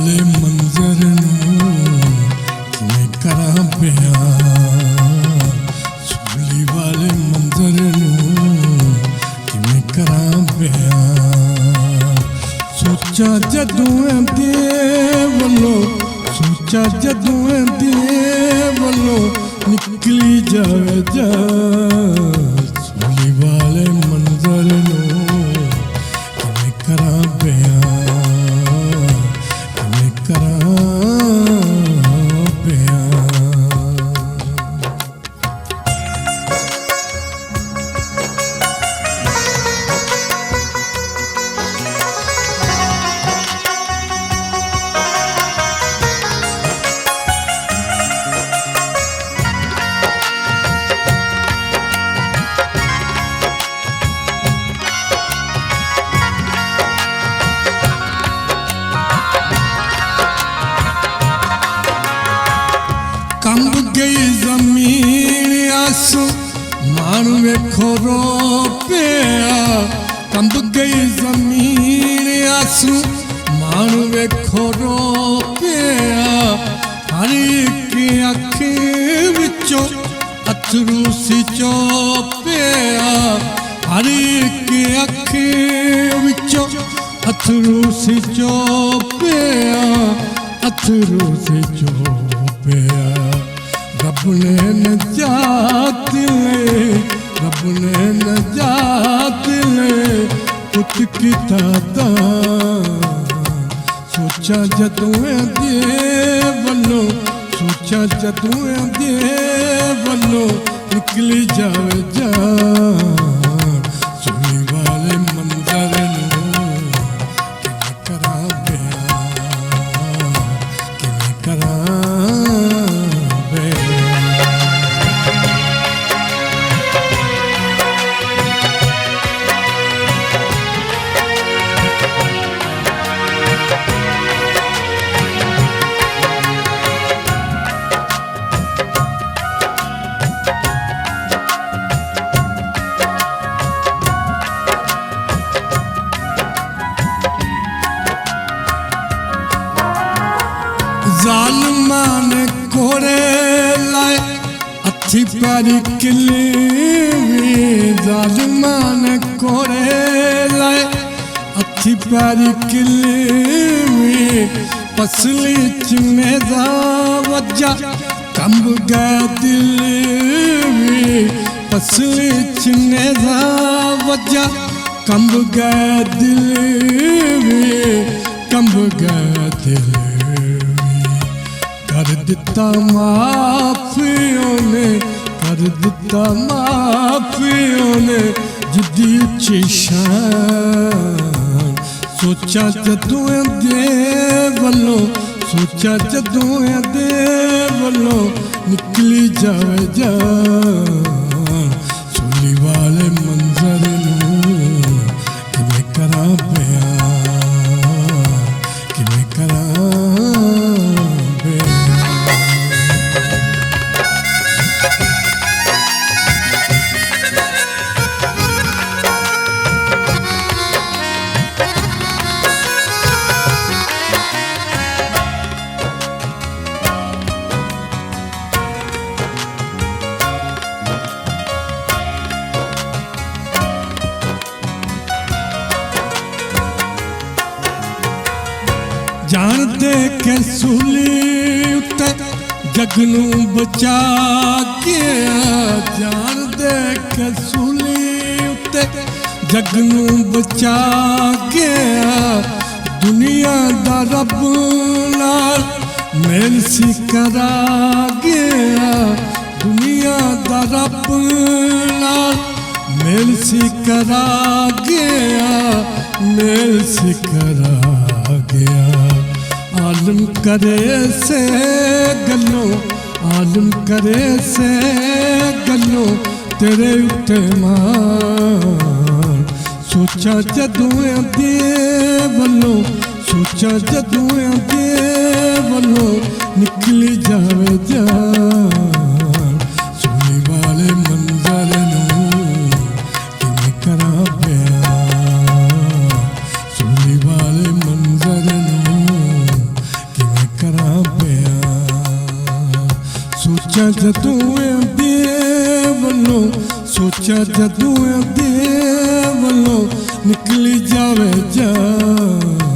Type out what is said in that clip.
वाले मंजर नूं किवें करां प्यार, सुली वाले मंजर नूं किवें करां प्यार। सोचा जदों दे वल्लों, सोचा जदों दे वल्लों निकली जावे जान, सुली वाले मंजर नूं किवें करां प्यार, किवें करां प्यार। कंब गई जमीन आसमान वेखो रो पिया, कंब गई जमीन आसमान वेखो रो पिया। हर एक अखी विचों अथरू सी चोपिया, हर एक अखी विचों अथरू सी चोपिया, अथरू सी चोपिया। रब ने नजात ले, रब ने नजात ले पुत किता दान। सोचा जदों दे वल्लों, सोचा जदों दे वल्लों निकली जावे जान, सुली वाले मंजर नूं किवें करां प्यार, किवें करां ज़ालिमां ने कोड़े लाए अथी पैरी किली, ज़ालिमां ने कोड़े लाए अथी पैरी किली। पसली च मेरा वज्जा कंब गया दिल, पसली च मेरा वज्जा कंब गया दिल, कंब गया दिल। कर दिता माफियों ने, कर दिता माफियों ने जिद्दी उच्ची शान। सोचा जदों दे वल्लों, सोचा जदों दे वल्लों निकली जावे जान, सुली वाले मंजर नूं किवें करां प्यार, किवें करां प्यार। जान दे के सूली उत्ते जग नूं बचा गया, जान दे के सूली उत्ते जग नूं बचा गया। दुनिया दा रब नाल मेल सी करा गया, दुनिया दा रब नाल मेल सी करा गया, मेल सी करा गया। आलम करे से गल्लों, आलम करे से गल्लों तेरे उत्ते मान। सोचा जदों दे वल्लों, सोचा जदों दे वल्लों निकली जावे जान, सुली वाले मंजर नूं किवें करां प्यार, सुली वाले मंजर नूं सोचा जदों दे वल्लों, सोचा जदों दे वल्लों निकली जावे जान।